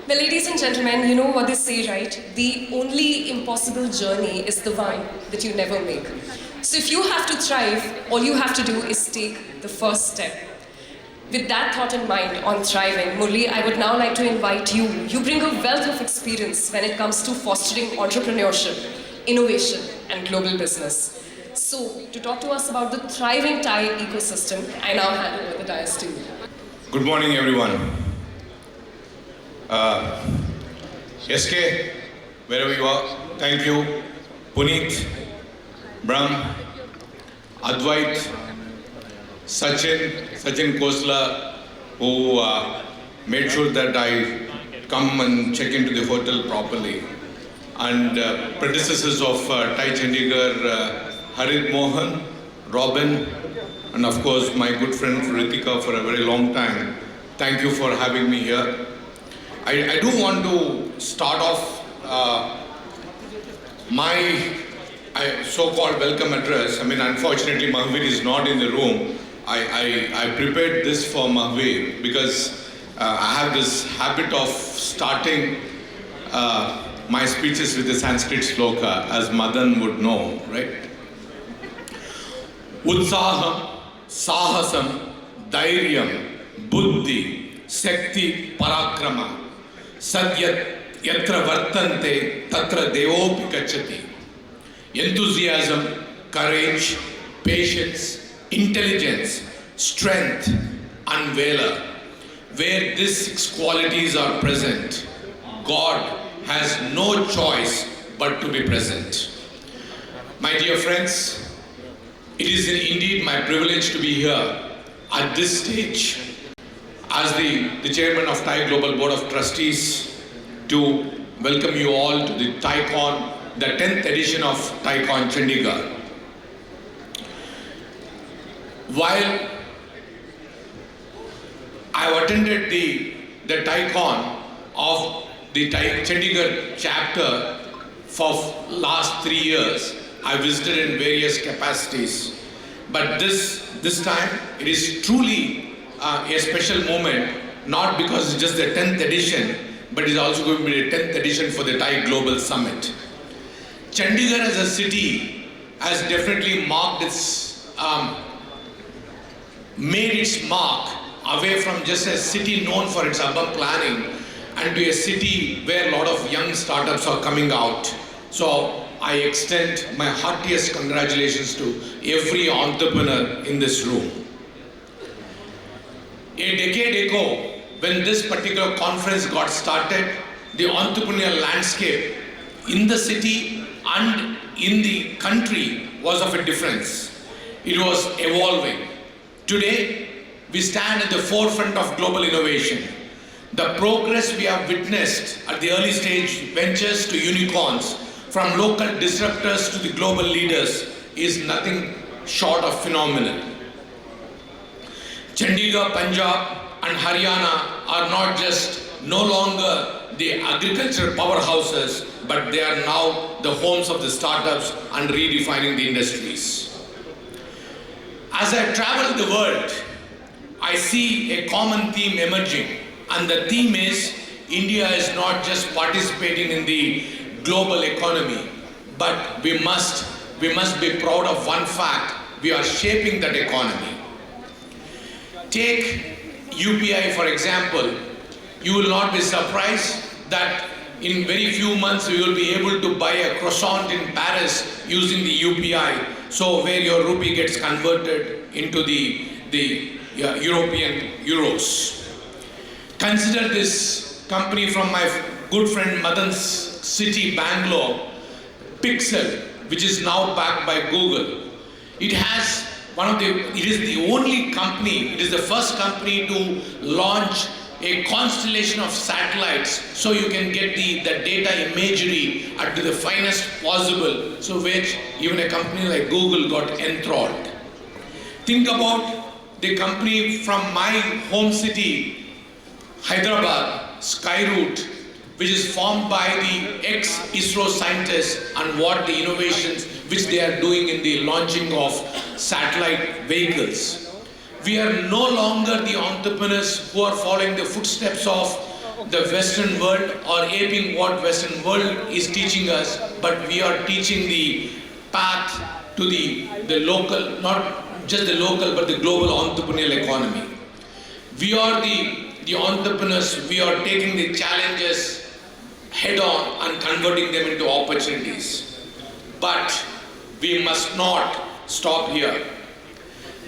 Well, ladies and gentlemen, you know what they say, right? The only impossible journey is the one that you never make. So if you have to thrive, all you have to do is take the first step. With that thought in mind on thriving, Murali, I would now like to invite you. You bring a wealth of experience when it comes to fostering entrepreneurship, innovation, and global business. So, to talk to us about the thriving TiE ecosystem, I now hand over the dais to you. Good morning, everyone. SK, wherever you are, thank you. Puneet, Brahm, Advait, Sachin Khosla, who made sure that I come and check into the hotel properly. And predecessors of TiE Chandigarh, Harit Mohan, Robin, and of course my good friend Ritika for a very long time. Thank you for having me here. I do want to start off my so-called welcome address. I mean, unfortunately Mahveer is not in the room. I prepared this for Mahveer because I have this habit of starting my speeches with the Sanskrit sloka, as Madan would know, right? Utsaham, Sahasam, Dhairyam, Buddhi, Sakti, Parakrama, Sadyat, Yatra Vartante, Tatra Devopi Gacchati. Enthusiasm, courage, patience, intelligence, strength, and valor. Where these 6 qualities are present, God has no choice but to be present. My dear friends, it is indeed my privilege to be here at this stage as the chairman of TiE Global Board of Trustees to welcome you all to the TiECon, the 10th edition of TiECon Chandigarh. While I attended the TiECon of the TiE Chandigarh chapter for last 3 years, I visited in various capacities. But this time, it is truly a special moment, not because it's just the 10th edition, but it's also going to be the 10th edition for the TiE Global Summit. Chandigarh as a city has definitely marked its, made its mark away from just a city known for its urban planning and to a city where a lot of young startups are coming out. So I extend my heartiest congratulations to every entrepreneur in this room. A decade ago, when this particular conference got started, the entrepreneurial landscape in the city and in the country was of a difference. It was evolving. Today, we stand at the forefront of global innovation. The progress we have witnessed at the early stage ventures to unicorns, from local disruptors to the global leaders, is nothing short of phenomenal. Chandigarh, Punjab and Haryana are not just no longer the agricultural powerhouses, but they are now the homes of the startups and redefining the industries. As I travel the world, I see a common theme emerging, and the theme is India is not just participating in the global economy, but we must be proud of one fact: we are shaping that economy. Take UPI for example. You will not be surprised that in very few months we will be able to buy a croissant in Paris using the UPI, so where your rupee gets converted into the European euros. Consider this company from my good friend Madan's city, Bangalore, Pixel, which is now backed by Google. It is the only company, it is the first company to launch a constellation of satellites so you can get the data imagery at the finest possible, so which even a company like Google got enthralled. Think about the company from my home city, Hyderabad, Skyroot, which is formed by the ex-ISRO scientists, and what the innovations which they are doing in the launching of satellite vehicles. We are no longer the entrepreneurs who are following the footsteps of the Western world or aping what Western world is teaching us, but we are teaching the path to the local, not just the local, but the global entrepreneurial economy. We are the entrepreneurs, we are taking the challenges head on and converting them into opportunities. But we must not stop here.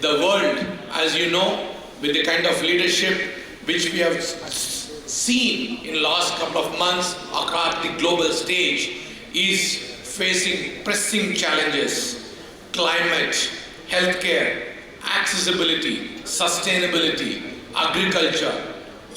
The world, as you know, with the kind of leadership which we have seen in the last couple of months across the global stage, is facing pressing challenges: climate, healthcare, accessibility, sustainability, agriculture.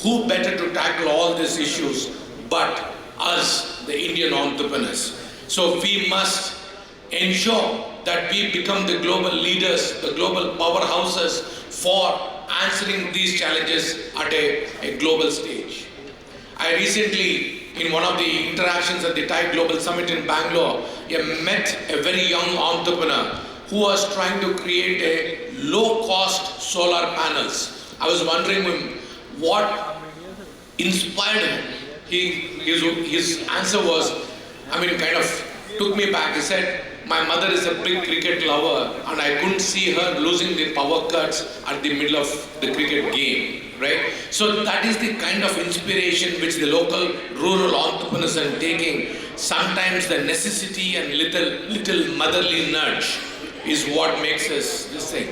Who better to tackle all these issues but us, the Indian entrepreneurs? So we must ensure that we become the global leaders, the global powerhouses for answering these challenges at a global stage. I recently, in one of the interactions at the TiE Global Summit in Bangalore, I met a very young entrepreneur who was trying to create a low-cost solar panels. I was wondering him what inspired him. His answer was, kind of took me back. He said, my mother is a big cricket lover and I couldn't see her losing the power cuts at the middle of the cricket game, right? So that is the kind of inspiration which the local rural entrepreneurs are taking. Sometimes the necessity and little motherly nudge is what makes us this thing.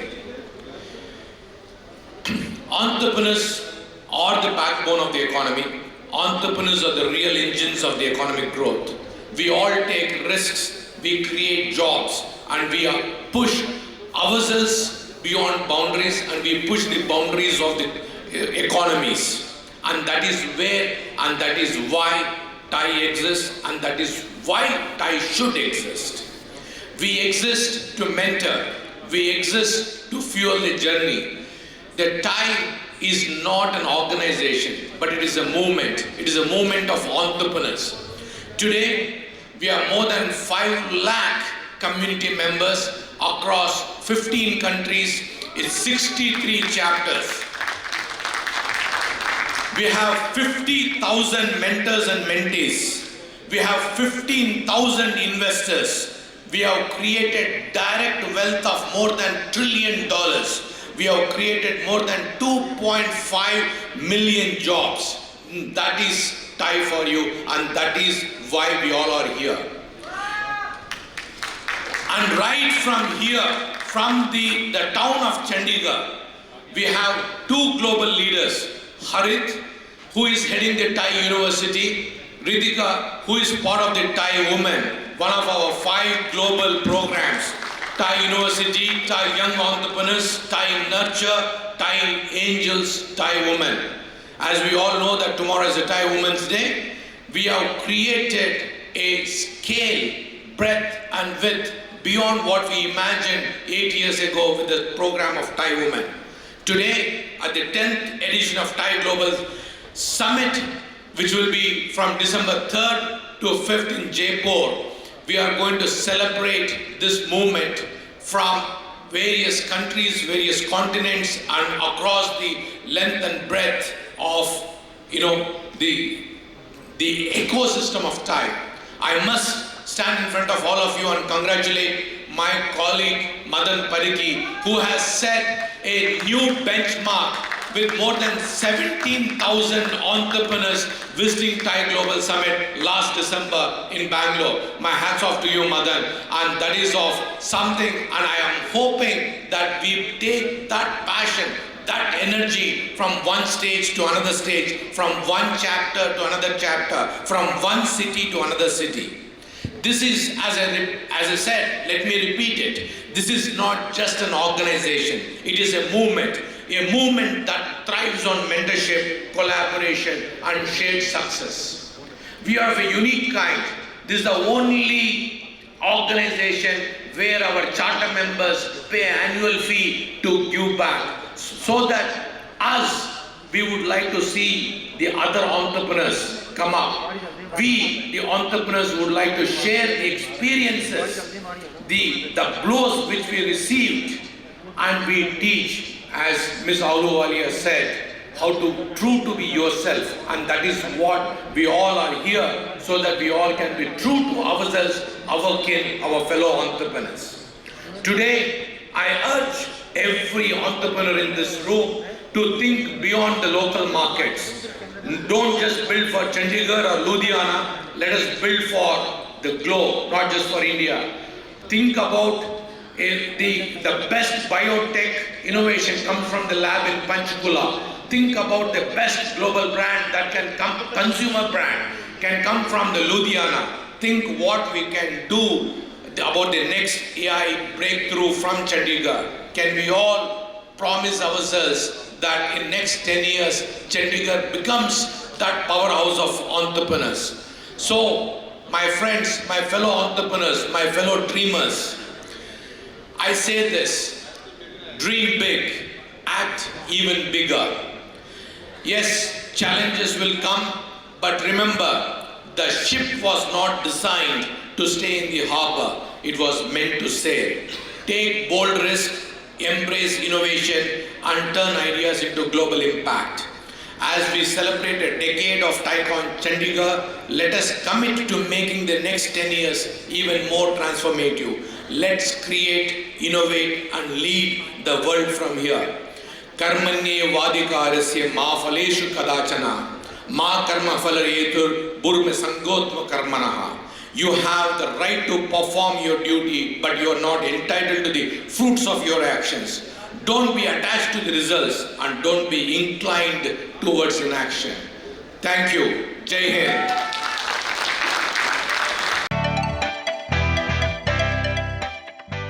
Entrepreneurs are the backbone of the economy. Entrepreneurs are the real engines of the economic growth. We all take risks. We create jobs and we push ourselves beyond boundaries and we push the boundaries of the economies. And that is where and that is why TiE exists and that is why TiE should exist. We exist to mentor. We exist to fuel the journey. The TiE is not an organization, but it is a movement. It is a movement of entrepreneurs. Today, we are more than 5 lakh community members across 15 countries in 63 chapters. We have 50,000 mentors and mentees. We have 15,000 investors. We have created direct wealth of more than $1 trillion. We have created more than 2.5 million jobs. That is TiE for you, and that is why we all are here. And right from here, from the town of Chandigarh, we have 2 global leaders. Harit, who is heading the TiE University, Ritika, who is part of the TiE Women, one of our 5 global programs. TiE University, TiE Young Entrepreneurs, TiE Nurture, TiE Angels, TiE Women. As we all know that tomorrow is a TiE Women's Day, we have created a scale, breadth and width beyond what we imagined 8 years ago with the program of TiE Women. Today, at the 10th edition of TiE Global Summit, which will be from December 3rd to 5th in Jaipur, we are going to celebrate this movement from various countries, various continents, and across the length and breadth of the ecosystem of TiE. I must stand in front of all of you and congratulate my colleague Madan Pariki, who has set a new benchmark with more than 17,000 entrepreneurs visiting TiE Global Summit last December in Bangalore. My hats off to you, Madan, and that is of something, and I am hoping that we take that passion, that energy from one stage to another stage, from one chapter to another chapter, from one city to another city. This is, as I said, let me repeat it, this is not just an organization, it is a movement that thrives on mentorship, collaboration, and shared success. We are of a unique kind. This is the only organization where our charter members pay annual fee to give back, so that we would like to see the other entrepreneurs come up. We, the entrepreneurs, would like to share the experiences, the blows which we received, and we teach, as Ms. Ahluwalia said, how to true to be yourself, and that is what we all are here, so that we all can be true to ourselves, our kin, our fellow entrepreneurs. Today, I urge every entrepreneur in this room to think beyond the local markets. Don't just build for Chandigarh or Ludhiana, let us build for the globe, not just for India. Think about the best biotech innovation comes from the lab in Panchkula. Think about the best global brand that can come, consumer brand, can come from the Ludhiana. Think what we can do about the next AI breakthrough from Chandigarh. Can we all promise ourselves that in next 10 years, Chandigarh becomes that powerhouse of entrepreneurs? So, my friends, my fellow entrepreneurs, my fellow dreamers, I say this: dream big, act even bigger. Yes, challenges will come, but remember, the ship was not designed to stay in the harbor. It was meant to sail. Take bold risks, embrace innovation, and turn ideas into global impact. As we celebrate a decade of TiECon Chandigarh, let us commit to making the next 10 years even more transformative. Let's create, innovate, and lead the world from here. Karmanye vadikarasya ma phaleshu kadachana ma karma phalaretur burme sangotma karmanaha. You have the right to perform your duty, but you are not entitled to the fruits of your actions. Don't be attached to the results, and don't be inclined towards inaction. Thank you. Jai Hind.